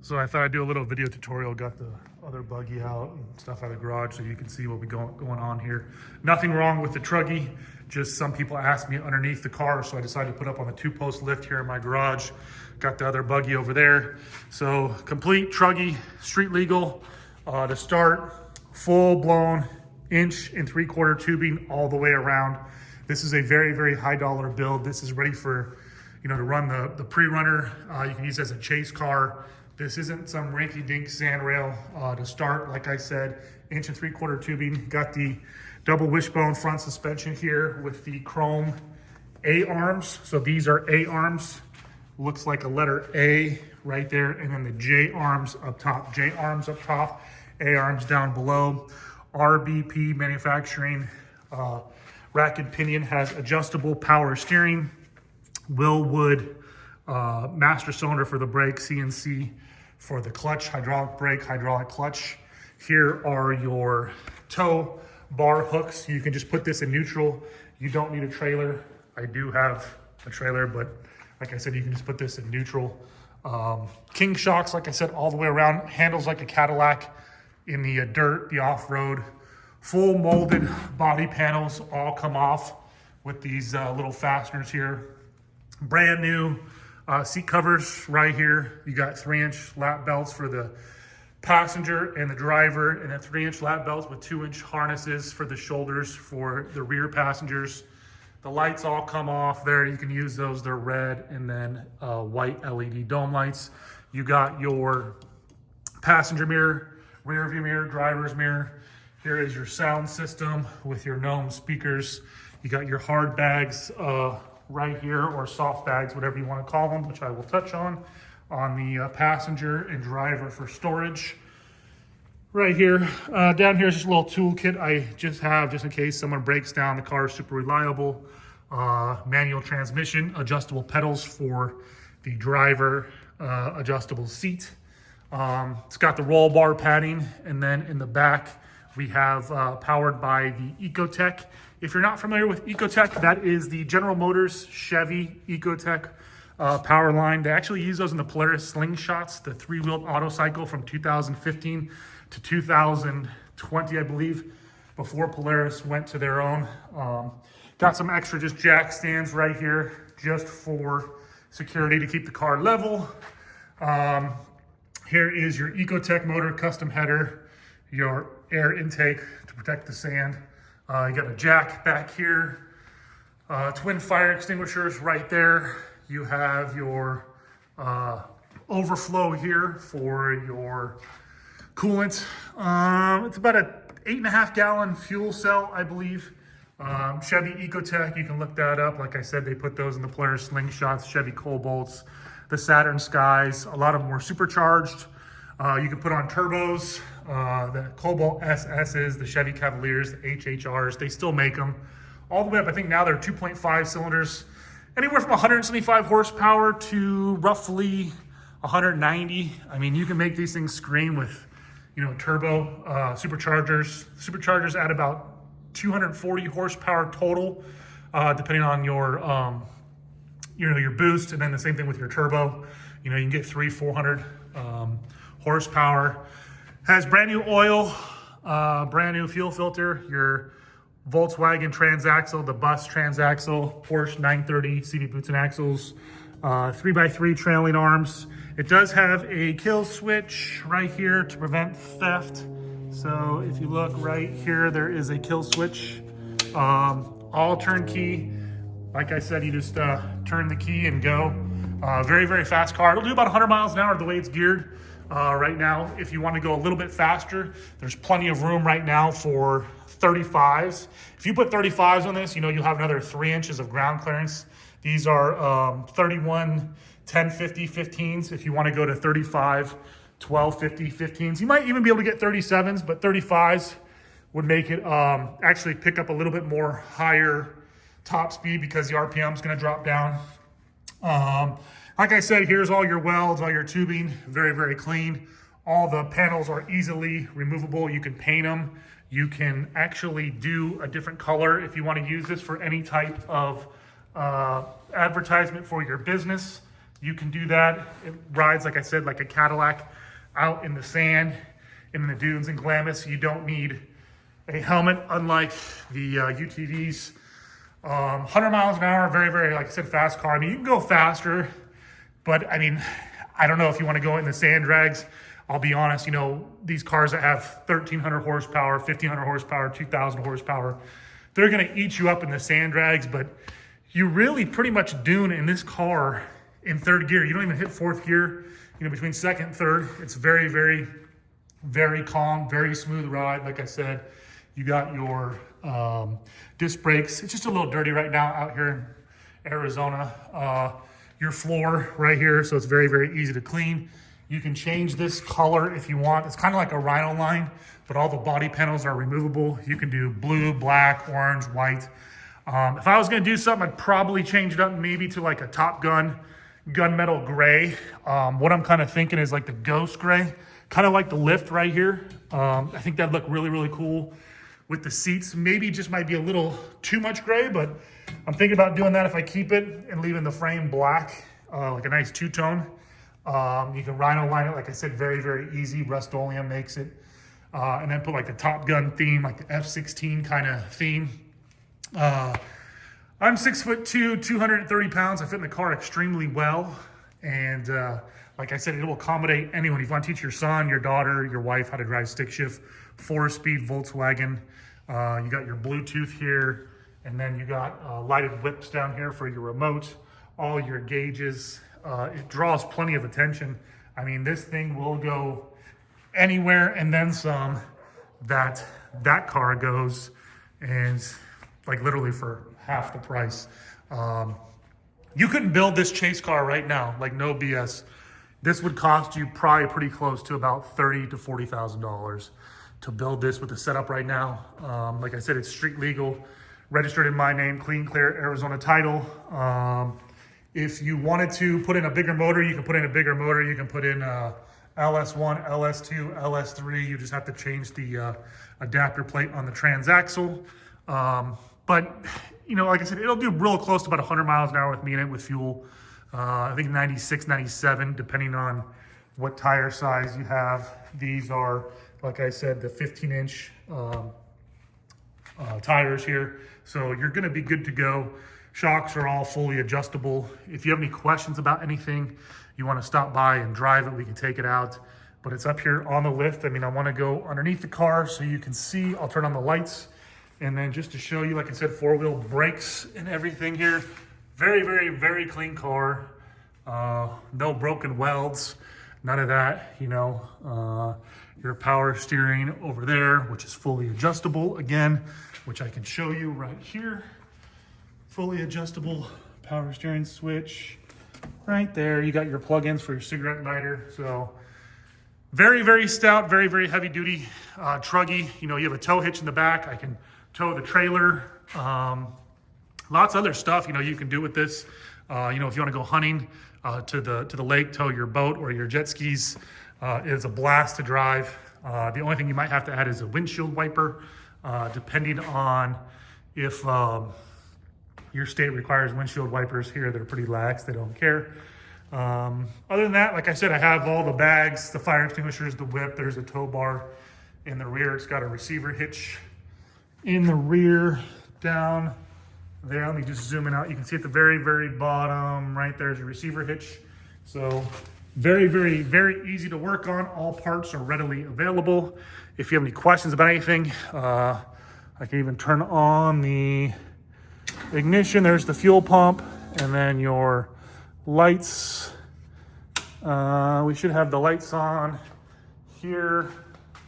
So I thought I'd do a little video tutorial, got the other buggy out and stuff out of the garage so you can see what we going on here. Nothing wrong with the truggy, just some people asked me underneath the car, so I decided to put up on the 2-post lift here in my garage. Got the other buggy over there. So complete truggy, street legal to start, full blown 1.75" tubing all the way around. This is a very, very high dollar build. This is ready for, to run the pre-runner. You can use it as a chase car. This isn't some rinky-dink sandrail to start. Like I said, 1.75" tubing. Got the double wishbone front suspension here with the chrome A-arms. So these are A-arms. Looks like a letter A right there. And then the J-arms up top. J-arms up top, A-arms down below. RBP manufacturing. Rack and pinion, has adjustable power steering. Willwood master cylinder for the brake, CNC for the clutch, hydraulic brake, hydraulic clutch. Here are your tow bar hooks. You can just put this in neutral. You don't need a trailer. I do have a trailer, but like I said, you can just put this in neutral. King shocks, like I said, all the way around. Handles like a Cadillac in the dirt, the off-road. Full molded body panels all come off with these little fasteners here. Brand new seat covers right here. You got 3-inch lap belts for the passenger and the driver, and then 3-inch lap belts with 2-inch harnesses for the shoulders for the rear passengers. The lights all come off there. You can use those. They're red and then white LED dome lights. You got your passenger mirror, rear view mirror, driver's mirror. Here is your sound system with your gnome speakers. You got your hard bags right here, or soft bags, whatever you want to call them, which I will touch on the passenger and driver for storage. Right here, down here is just a little toolkit I just have just in case someone breaks down. The car is super reliable. Manual transmission, adjustable pedals for the driver, adjustable seat. It's got the roll bar padding, and then in the back we have powered by the Ecotec. If you're not familiar with Ecotec, that is the General Motors Chevy Ecotec power line. They actually use those in the Polaris slingshots, the 3-wheeled autocycle from 2015 to 2020, I believe, before Polaris went to their own. Got some extra just jack stands right here just for security to keep the car level. Here is your Ecotec motor custom header, your air intake to protect the sand. You got a jack back here, twin fire extinguishers right there. You have your overflow here for your coolant. It's about a 8.5 gallon fuel cell, I believe. Chevy Ecotec, you can look that up. Like I said, they put those in the Polaris slingshots, Chevy Cobalts, the Saturn Skies. A lot of them were supercharged. You can put on turbos, the Cobalt SS's, the Chevy Cavaliers, the HHRs, they still make them. All the way up, I think now they're 2.5 cylinders, anywhere from 175 horsepower to roughly 190. I mean, you can make these things scream with, turbo superchargers. Superchargers add about 240 horsepower total, depending on your, your boost, and then the same thing with your turbo. You can get 300-400 horsepower. Has brand new oil, brand new fuel filter, your Volkswagen transaxle, the bus transaxle, Porsche 930 CV boots and axles, 3x3 trailing arms. It does have a kill switch right here to prevent theft. So if you look right here, there is a kill switch, all turnkey. Like I said, you just turn the key and go. Very, very fast car. It'll do about 100 miles an hour the way it's geared. Right now, if you want to go a little bit faster, there's plenty of room right now for 35s. If you put 35s on this, you'll have another 3 inches of ground clearance. These are 31 1050 15s. If you want to go to 35 1250 15s, you might even be able to get 37s, but 35s would make it actually pick up a little bit more higher top speed because the RPM is going to drop down. Like I said, here's all your welds, all your tubing, very, very clean. All the panels are easily removable. You can paint them. You can actually do a different color if you want to use this for any type of advertisement for your business. You can do that. It rides, like I said, like a Cadillac out in the sand, in the dunes in Glamis. You don't need a helmet, unlike the UTVs. 100 miles an hour, very, very, like I said, fast car. I mean, you can go faster, but I mean, I don't know if you want to go in the sand drags. I'll be honest, you know, these cars that have 1,300 horsepower, 1,500 horsepower, 2,000 horsepower, they're going to eat you up in the sand drags, but you really pretty much dune in this car in third gear. You don't even hit fourth gear, you know, between second and third. It's very, very, very calm, very smooth ride. Like I said, you got your disc brakes. It's just a little dirty right now out here in Arizona. Your floor right here, so it's very, very easy to clean. You can change this color if you want. It's kind of like a Rhino line, but all the body panels are removable. You can do blue, black, orange, white. If I was gonna do something, I'd probably change it up maybe to like a Top Gun gunmetal gray. What I'm kind of thinking is like the ghost gray, kind of like the lift right here. I think that'd look really, really cool with the seats. Maybe just might be a little too much gray, but I'm thinking about doing that if I keep it and leaving the frame black, like a nice two-tone. You can Rhino line it, like I said, very, very easy. Rust-Oleum makes it. And then put like the Top Gun theme, like the F-16 kind of theme. I'm 6'2", 230 pounds. I fit in the car extremely well. And like I said, it will accommodate anyone. If you want to teach your son, your daughter, your wife how to drive stick shift, 4-speed Volkswagen. You got your Bluetooth here. And then you got lighted whips down here for your remote, all your gauges. It draws plenty of attention. I mean, this thing will go anywhere and then some that car goes, and like literally for half the price. You couldn't build this chase car right now, like no BS. This would cost you probably pretty close to about $30,000 to $40,000 to build this with the setup right now. Like I said, it's street legal, registered in my name, clean, clear Arizona title. If you wanted to put in a bigger motor, you can put in a bigger motor. You can put in LS1, LS2, LS3. You just have to change the adapter plate on the transaxle. But, you know, like I said, it'll do real close to about 100 miles an hour with me in it with fuel. I think 96, 97, depending on what tire size you have. These are, like I said, the 15-inch tires here. So you're gonna be good to go. Shocks are all fully adjustable. If you have any questions about anything, you wanna stop by and drive it, we can take it out. But it's up here on the lift. I mean, I wanna go underneath the car so you can see. I'll turn on the lights. And then just to show you, like I said, 4-wheel brakes and everything here. Very, very, very clean car. No broken welds, none of that, you know. Your power steering over there, which is fully adjustable again, which I can show you right here. Fully adjustable power steering switch right there. You got your plug-ins for your cigarette lighter. So very, very stout, very, very heavy duty truggy. You know, you have a tow hitch in the back. I can tow the trailer. Lots of other stuff, you know, you can do with this. You know, if you want to go hunting to the lake, tow your boat or your jet skis, it's a blast to drive. The only thing you might have to add is a windshield wiper, depending on if your state requires windshield wipers. Here they're pretty lax, they don't care. Other than that, like I said, I have all the bags, the fire extinguishers, the whip. There's a tow bar in the rear. It's got a receiver hitch in the rear down there. Let me just zoom in out. You can see at the very, very bottom right there's your receiver hitch. So very, very, very easy to work on. All parts are readily available. If you have any questions about anything, I can even turn on the ignition. There's the fuel pump, and then your lights. We should have the lights on here.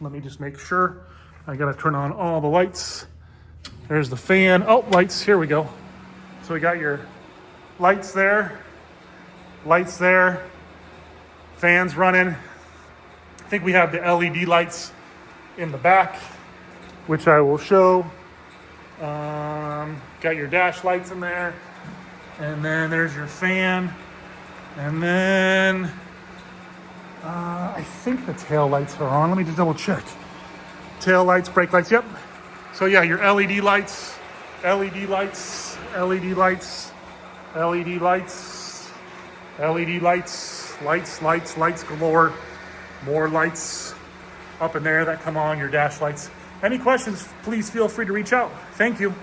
Let me just make sure. I gotta turn on all the lights. There's the fan. Oh, lights, here we go. So we got your lights there, fans running. I think we have the LED lights in the back, which I will show. Got your dash lights in there. And then there's your fan. And then I think the tail lights are on. Let me just double check. Tail lights, brake lights, yep. So yeah, your LED lights, LED lights, LED lights, LED lights, LED lights, lights galore. More lights up in there that come on, your dash lights. Any questions, please feel free to reach out. Thank you.